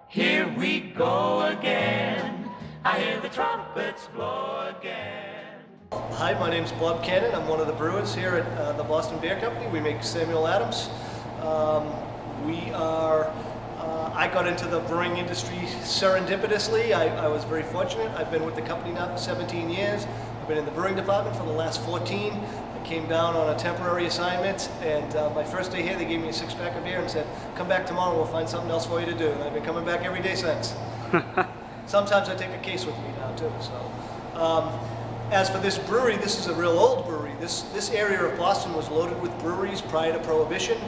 Here we go again. I hear the trumpets blow again. Hi, my name's Bob Cannon. I'm one of the brewers here at the Boston Beer Company. We make Samuel Adams. I got into the brewing industry serendipitously. I was very fortunate. I've been with the company now for 17 years. I've been in the brewing department for the last 14. I came down on a temporary assignment, and my first day here they gave me a 6-pack of beer and said, come back tomorrow, we'll find something else for you to do. And I've been coming back every day since. Sometimes I take a case with me now too. So, as for this brewery, this is a real old brewery. This area of Boston was loaded with breweries prior to Prohibition.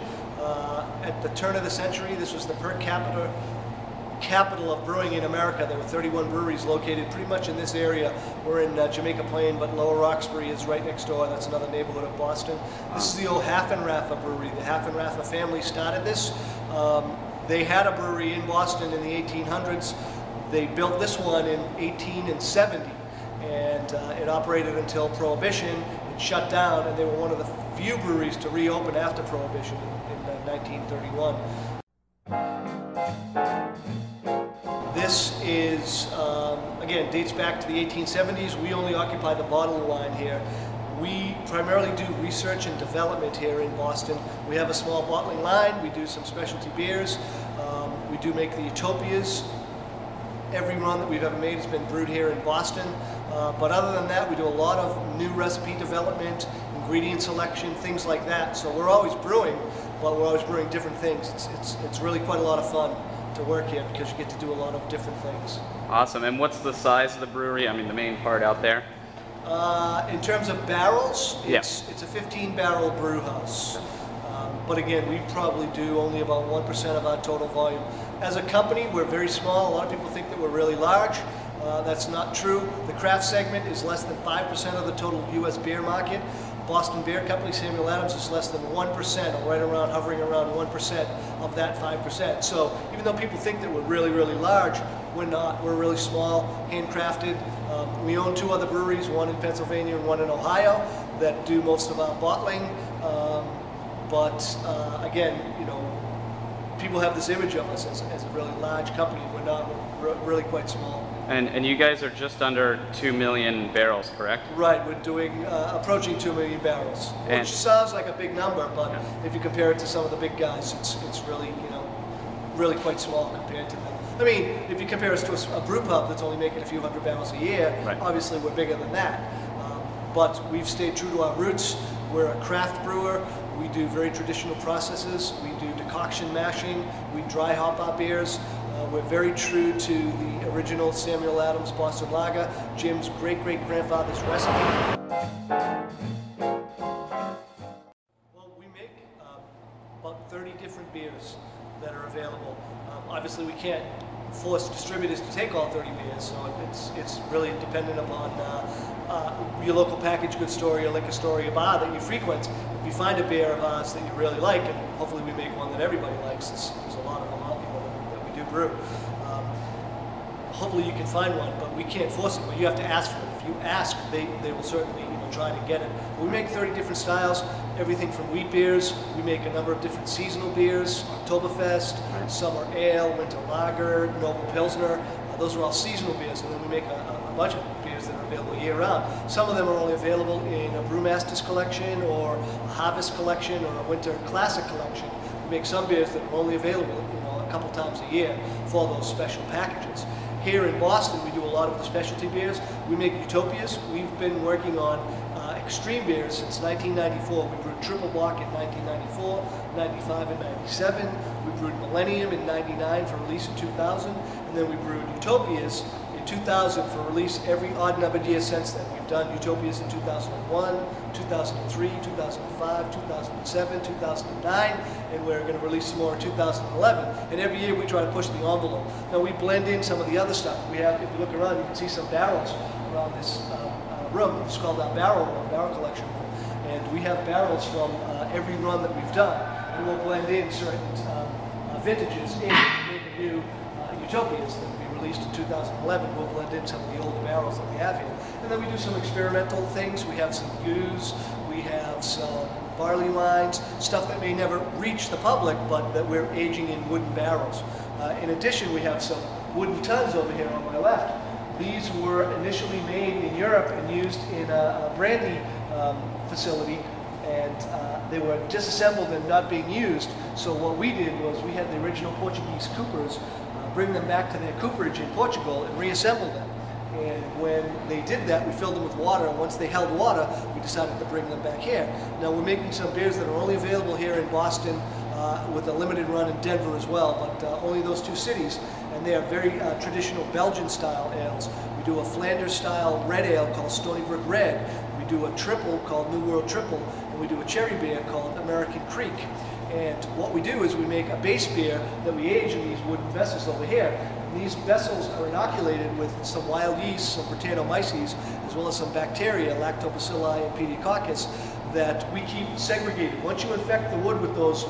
At the turn of the century, this was the per capita capital of brewing in America. There were 31 breweries located pretty much in this area. We're in Jamaica Plain, but Lower Roxbury is right next door. That's another neighborhood of Boston. This is the old Half-and-Raffa brewery. The Half-and-Raffa family started this. They had a brewery in Boston in the 1800s. They built this one in 1870, and it operated until Prohibition. It shut down, and they were one of the few breweries to reopen after Prohibition in 1931. This is, again, dates back to the 1870s. We only occupy the bottling line here. We primarily do research and development here in Boston. We have a small bottling line. We do some specialty beers. We do make the Utopias. Every run that we've ever made has been brewed here in Boston. But other than that, we do a lot of new recipe development, ingredient selection, things like that. So we're always brewing, but we're always brewing different things. It's really quite a lot of fun to work here because you get to do a lot of different things. Awesome. And what's the size of the brewery? I mean, the main part out there? In terms of barrels, Yeah. it's a 15-barrel brew house. But again, we probably do only about 1% of our total volume. As a company, we're very small. A lot of people think that we're really large. That's not true. The craft segment is less than 5% of the total U.S. beer market. Boston Beer Company, Samuel Adams, is less than 1%, or right around, hovering around 1% of that 5%. So even though people think that we're really, really large, we're not. We're really small, handcrafted. We own 2 other breweries, one in Pennsylvania and one in Ohio, that do most of our bottling. Again, you know, people have this image of us as a really large company. We're not. We're really quite small. And you guys are just under 2 million barrels, correct? Right, we're doing approaching 2 million barrels, And which sounds like a big number, but if you compare it to some of the big guys, it's really, you know, really quite small compared to them. I mean, if you compare us to a brew pub that's only making a few hundred barrels a year, right, obviously we're bigger than that. But we've stayed true to our roots. We're a craft brewer. We do very traditional processes. We do decoction mashing. We dry hop our beers. We're very true to the original Samuel Adams Boston Lager, Jim's great-great-grandfather's recipe. Well, we make about 30 different beers that are available. Obviously, we can't force distributors to take all 30 beers, so it's really dependent upon your local packaged goods store, your liquor store, your bar that you frequent. If you find a beer of ours that you really like, and hopefully we make one that everybody likes, there's a lot of them out there that we do brew. Hopefully you can find one, but we can't force it. But you have to ask for it. If you ask, they will certainly, you know, try to get it. But we make 30 different styles, everything from wheat beers. We make a number of different seasonal beers, Oktoberfest, summer ale, winter lager, Noble Pilsner. Those are all seasonal beers, and then we make a bunch of beers that are available year-round. Some of them are only available in a Brewmaster's collection, or a Harvest collection, or a Winter Classic collection. We make some beers that are only available, you know, a couple times a year for those special packages. Here in Boston, we do a lot of the specialty beers. We make Utopias. We've been working on extreme beers since 1994. We brewed Triple Bock in 1994, 95 and 97. We brewed Millennium in 99 for release in 2000. And then we brewed Utopias in 2000 for release every odd-numbered year since then. We've done Utopias in 2001, 2003, 2005, 2007, 2009, and we're going to release some more in 2011. And every year we try to push the envelope. Now we blend in some of the other stuff. We have, if you look around, you can see some barrels around this room. It's called our barrel collection room. And we have barrels from every run that we've done. And we'll blend in certain vintages in to make a new Utopias that we released in 2011. We'll blend in some of the older barrels that we have here. And then we do some experimental things. We have some goos. We have have some barley wines, stuff that may never reach the public, but that we're aging in wooden barrels. In addition, we have some wooden tuns over here on my left. These were initially made in Europe and used in a brandy facility, and they were disassembled and not being used. So what we did was we had the original Portuguese coopers bring them back to their cooperage in Portugal and reassemble them. And when they did that, we filled them with water, and once they held water, we decided to bring them back here. Now we're making some beers that are only available here in Boston, with a limited run in Denver as well, but only those two cities, and they are very traditional Belgian-style ales. We do a Flanders-style red ale called Stony Brook Red. We do a triple called New World Triple, and we do a cherry beer called American Creek. And what we do is we make a base beer that we age in these wooden vessels over here. And these vessels are inoculated with some wild yeast, some Brettanomyces, as well as some bacteria, Lactobacilli and Pediococcus, that we keep segregated. Once you infect the wood with those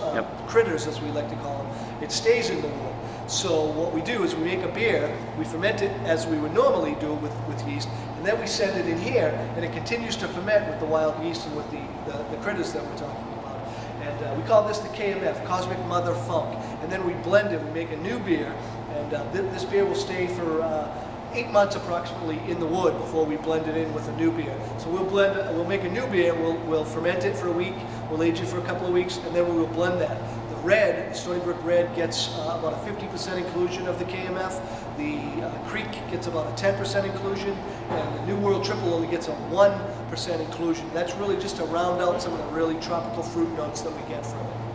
critters, as we like to call them, it stays in the wood. So what we do is we make a beer, we ferment it as we would normally do with yeast, and then we send it in here, and it continues to ferment with the wild yeast and with the critters that we're talking about. And we call this the KMF, Cosmic Mother Funk. And then we blend it, we make a new beer, and this beer will stay for 8 months approximately in the wood before we blend it in with a new beer. So we'll make a new beer, we'll ferment it for a week, we'll age it for a couple of weeks, and then we will blend that. The red, Stony Brook Red, gets about a 50% inclusion of the KMF. The Creek gets about a 10% inclusion, and the New World Triple only gets a 1% inclusion. That's really just to round out some of the really tropical fruit notes that we get from it.